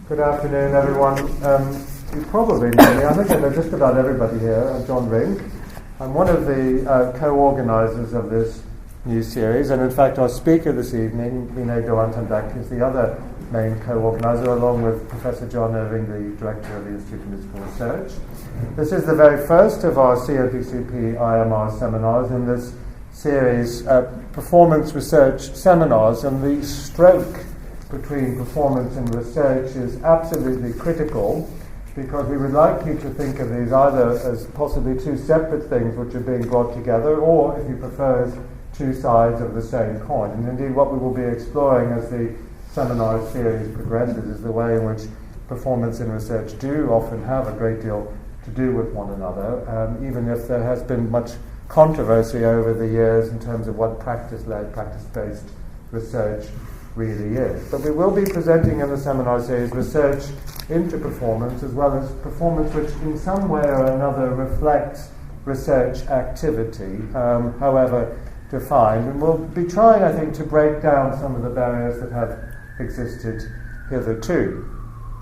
Good afternoon, everyone. You probably know me. I think I know just about everybody here. I'm John Rink. I'm one of the co-organisers of this new series, and in fact our speaker this evening, Mine de Wantendak, is the other main co-organiser, along with Professor John Owing, the Director of the Institute of Musical Research. This is the very first of our COPCP IMR seminars in this series, performance research seminars, and the stroke between performance and research is absolutely critical, because we would like you to think of these either as possibly two separate things which are being brought together, or, if you prefer, as two sides of the same coin. And indeed what we will be exploring as the seminar series progresses is the way in which performance and research do often have a great deal to do with one another, even if there has been much controversy over the years in terms of what practice-led, practice-based research really is. But we will be presenting in the seminar series research into performance, as well as performance which in some way or another reflects research activity, however defined. And we'll be trying, I think, to break down some of the barriers that have existed hitherto.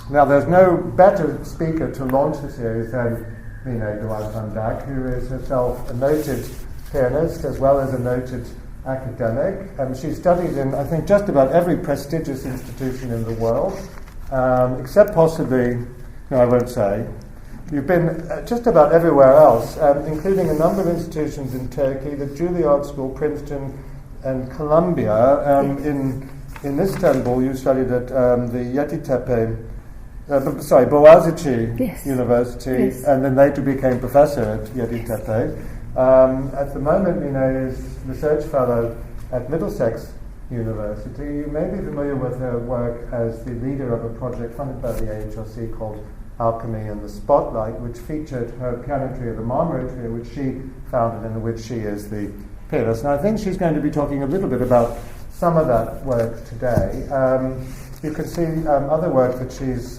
Now, there's no better speaker to launch the series than Mine de Wantendak, who is herself a noted pianist as well as a noted academic. She studied in, I think, just about every prestigious institution in the world, except possibly, no, I won't say. You've been just about everywhere else, including a number of institutions in Turkey, the Juilliard School, Princeton, and Columbia. In Istanbul, you studied at the Yeditepe, Boğaziçi University, and then later became professor at Yeditepe. At the moment, Mine is research fellow at Middlesex University. You may be familiar with her work as the leader of a project funded by the AHRC called Alchemy and the Spotlight, which featured her piano trio, the Marmara Trio, which she founded and in which she is the pianist. And I think she's going to be talking a little bit about some of that work today. You can see other work that she's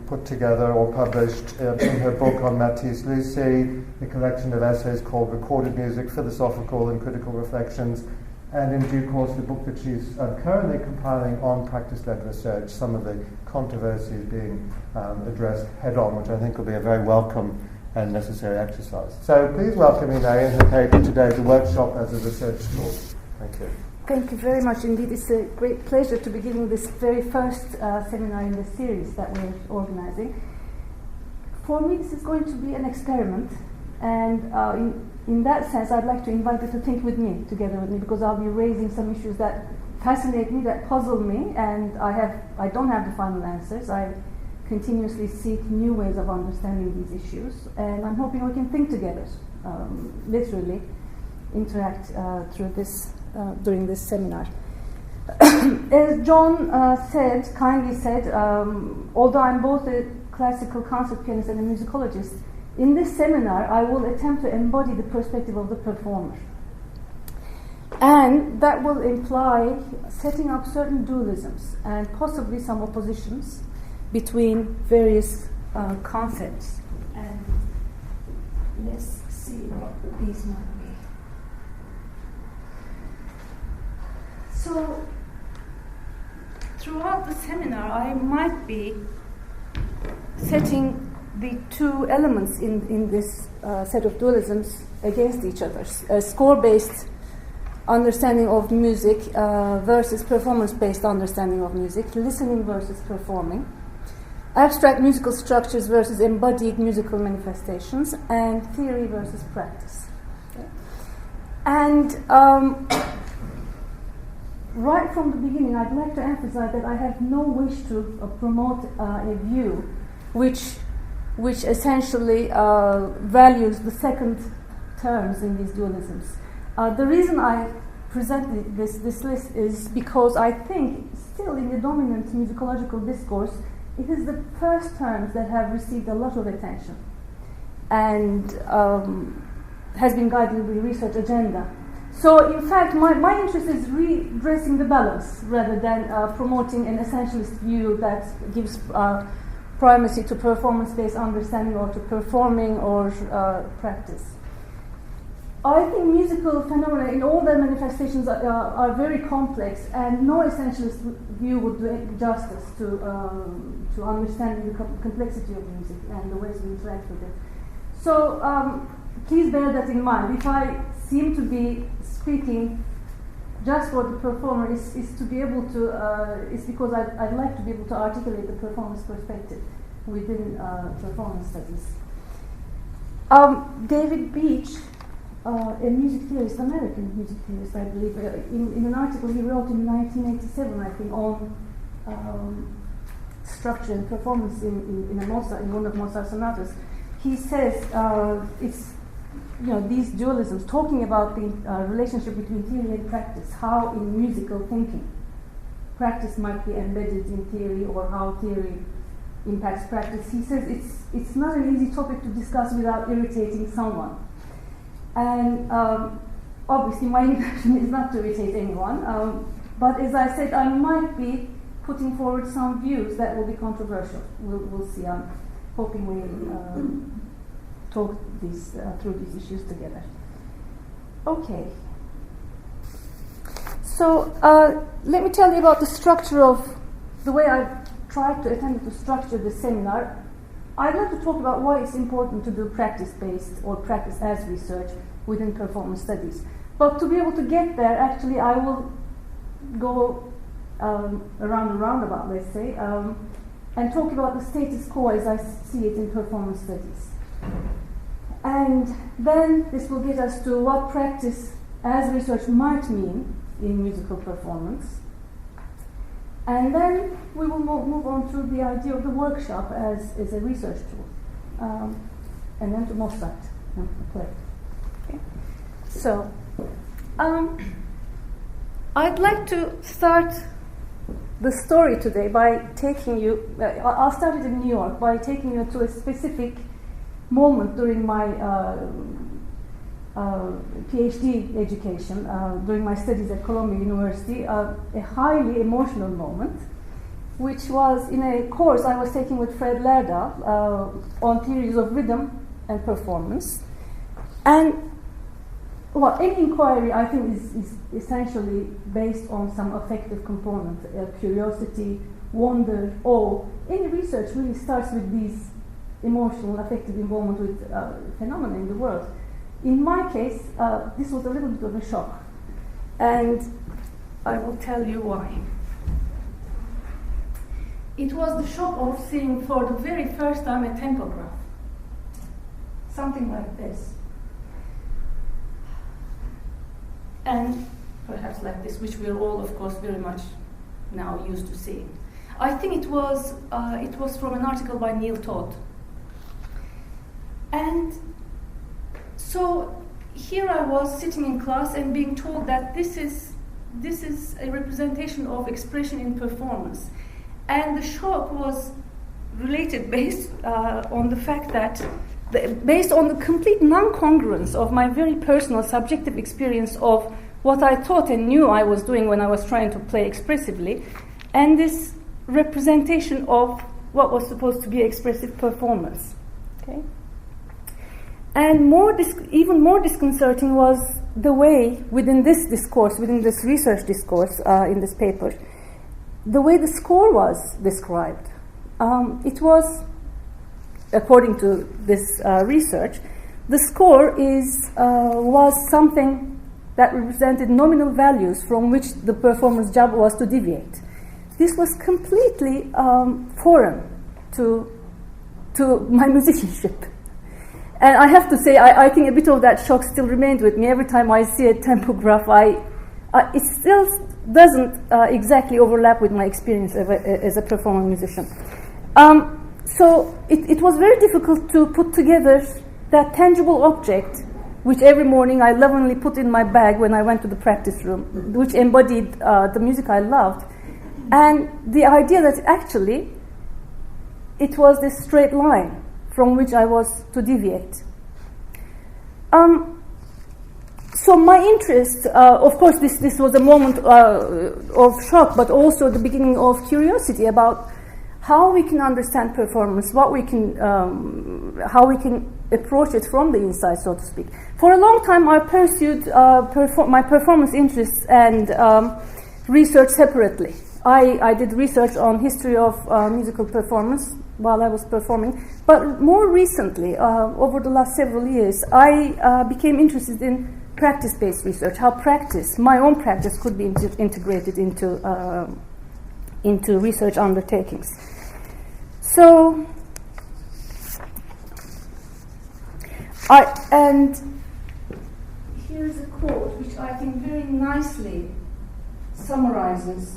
put together or published in her book on Matisse Lucy, a collection of essays called Recorded Music, Philosophical and Critical Reflections, and in due course the book that she's currently compiling on practice-led research, some of the controversies being addressed head-on, which I think will be a very welcome and necessary exercise. So please welcome Mine and her paper today, The Workshop as a Research Tool. Thank you. Thank you very much indeed. It's a great pleasure to be giving this very first seminar in the series that we're organizing. For me, this is going to be an experiment, and in that sense, I'd like to invite you to think with me, together with me, because I'll be raising some issues that fascinate me, that puzzle me, and I don't have the final answers. I continuously seek new ways of understanding these issues, and I'm hoping we can think together, literally interact through this. During this seminar. As John kindly said, although I'm both a classical concert pianist and a musicologist, in this seminar I will attempt to embody the perspective of the performer. And that will imply setting up certain dualisms and possibly some oppositions between various concepts. And let's see what these might be. So, throughout the seminar, I might be setting the two elements in this set of dualisms against each other. A score-based understanding of music versus performance-based understanding of music, listening versus performing, abstract musical structures versus embodied musical manifestations, and theory versus practice. Okay. And right from the beginning, I'd like to emphasize that I have no wish to promote a view which essentially values the second terms in these dualisms. The reason I presented this list is because I think still in the dominant musicological discourse, it is the first terms that have received a lot of attention and has been guiding the research agenda. So, in fact, my interest is redressing the balance rather than promoting an essentialist view that gives primacy to performance-based understanding or to performing or practice. I think musical phenomena in all their manifestations are very complex, and no essentialist view would do justice to understanding the complexity of music and the ways we interact with it. So please bear that in mind. If I seem to be speaking just for the performer, is to be able to, it's because I'd like to be able to articulate the performance perspective within performance studies. David Beach, a music theorist, American music theorist, I believe, in an article he wrote in 1987, I think, on structure and performance in one of Mozart's sonatas. He says it's these dualisms, talking about the relationship between theory and practice, how in musical thinking practice might be embedded in theory, or how theory impacts practice. He says it's not an easy topic to discuss without irritating someone. And obviously my intention is not to irritate anyone, but as I said, I might be putting forward some views that will be controversial. We'll see. I'm hoping we'll talk through these issues together. Okay. So let me tell you about the structure of the way I've tried to attempt to structure the seminar. I'd like to talk about why it's important to do practice-based or practice as research within performance studies. But to be able to get there, actually, I will go around the roundabout, let's say, and talk about the status quo as I see it in performance studies. And then this will get us to what practice as research might mean in musical performance. And then we will move on to the idea of the workshop as a research tool. And then to Mozart and the play. Okay. So, I'd like to start the story today by taking you, I'll start it in New York, by taking you to a specific moment during my PhD education, during my studies at Columbia University, a highly emotional moment, which was in a course I was taking with Fred Lerda on theories of rhythm and performance. And well, any inquiry, I think, is essentially based on some affective component, curiosity, wonder, awe. Any research really starts with these emotional, affective involvement with phenomena in the world. In my case, this was a little bit of a shock, and I will tell you why. It was the shock of seeing for the very first time a tempograph. Something like this. And perhaps like this, which we're all, of course, very much now used to seeing. I think it was from an article by Neil Todd. And so here I was sitting in class and being told that this is a representation of expression in performance. And the shock was related based on the fact that, based on the complete non-congruence of my very personal subjective experience of what I thought and knew I was doing when I was trying to play expressively, and this representation of what was supposed to be expressive performance. Okay? And even more disconcerting was the way within this discourse, within this research discourse in this paper, the way the score was described. It was, according to this research, the score was something that represented nominal values from which the performer's job was to deviate. This was completely foreign to my musicianship. And I have to say, I think a bit of that shock still remained with me. Every time I see a tempograph, it still doesn't exactly overlap with my experience as a performing musician. So it was very difficult to put together that tangible object, which every morning I lovingly put in my bag when I went to the practice room, which embodied the music I loved, and the idea that actually it was this straight line from which I was to deviate. So my interest, of course, this was a moment of shock, but also the beginning of curiosity about how we can understand performance, how we can approach it from the inside, so to speak. For a long time, I pursued my performance interests and research separately. I did research on history of musical performance while I was performing, but more recently, over the last several years, I became interested in practice-based research, how my own practice could be integrated into research undertakings. So, and here's a quote which I think very nicely summarizes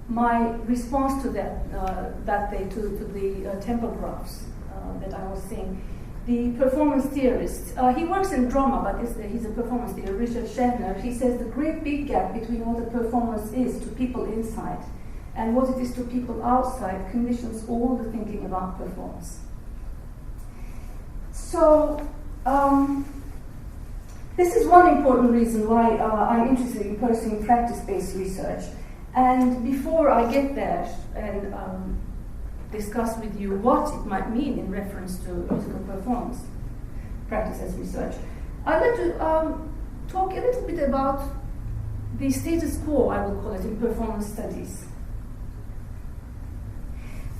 my response to that day to the tempo graphs that I was seeing. The performance theorist, he works in drama, but he's a performance theorist, Richard Schechner. He says the great big gap between what a performance is to people inside and what it is to people outside conditions all the thinking about performance. So, this is one important reason why I'm interested in pursuing practice-based research. And before I get there and discuss with you what it might mean in reference to musical performance, practice as research, I'd like to talk a little bit about the status quo, I will call it, in performance studies.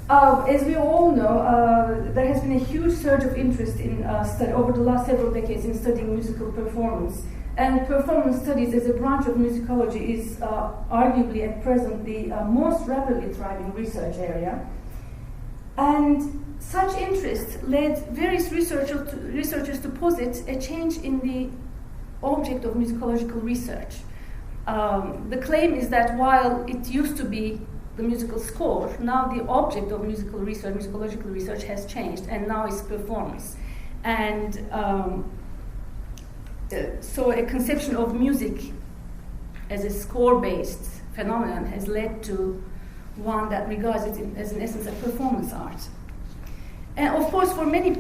As we all know, there has been a huge surge of interest in over the last several decades in studying musical performance. And performance studies as a branch of musicology is arguably at present the most rapidly thriving research area. And such interest led various researchers to posit a change in the object of musicological research. The claim is that while it used to be the musical score, now the object of musical research, musicological research, has changed, and now it's performance. And so a conception of music as a score-based phenomenon has led to one that regards it as, in essence, a performance art. And of course, for many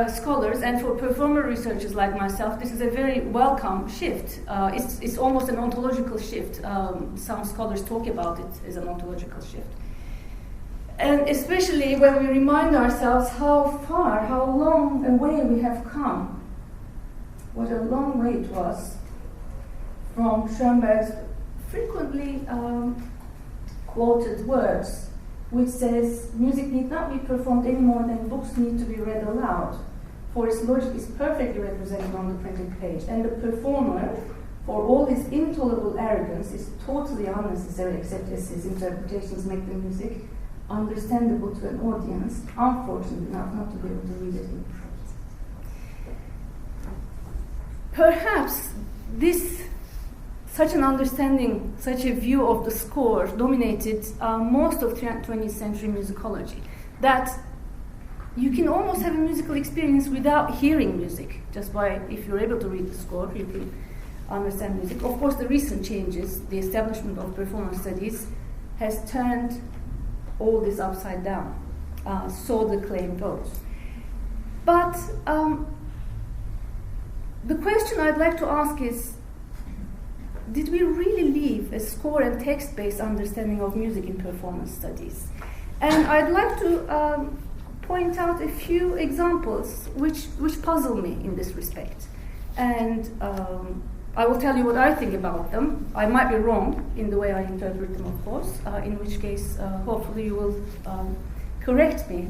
scholars and for performer researchers like myself, this is a very welcome shift. It's almost an ontological shift. Some scholars talk about it as an ontological shift. And especially when we remind ourselves how long a way we have come. What a long way it was from Schoenberg's frequently quoted words, which says, music need not be performed any more than books need to be read aloud, for its logic is perfectly represented on the printed page, and the performer, for all his intolerable arrogance, is totally unnecessary except as his interpretations make the music understandable to an audience, unfortunate enough not to be able to read it in prose. Perhaps such an understanding, such a view of the score dominated most of 20th century musicology, that you can almost have a musical experience without hearing music, just by, if you're able to read the score, you can understand music. Of course, the recent changes, the establishment of performance studies, has turned all this upside down, so the claim goes. But the question I'd like to ask is, did we really leave a score and text-based understanding of music in performance studies? And I'd like to point out a few examples which puzzle me in this respect. And I will tell you what I think about them. I might be wrong in the way I interpret them, of course, in which case hopefully you will correct me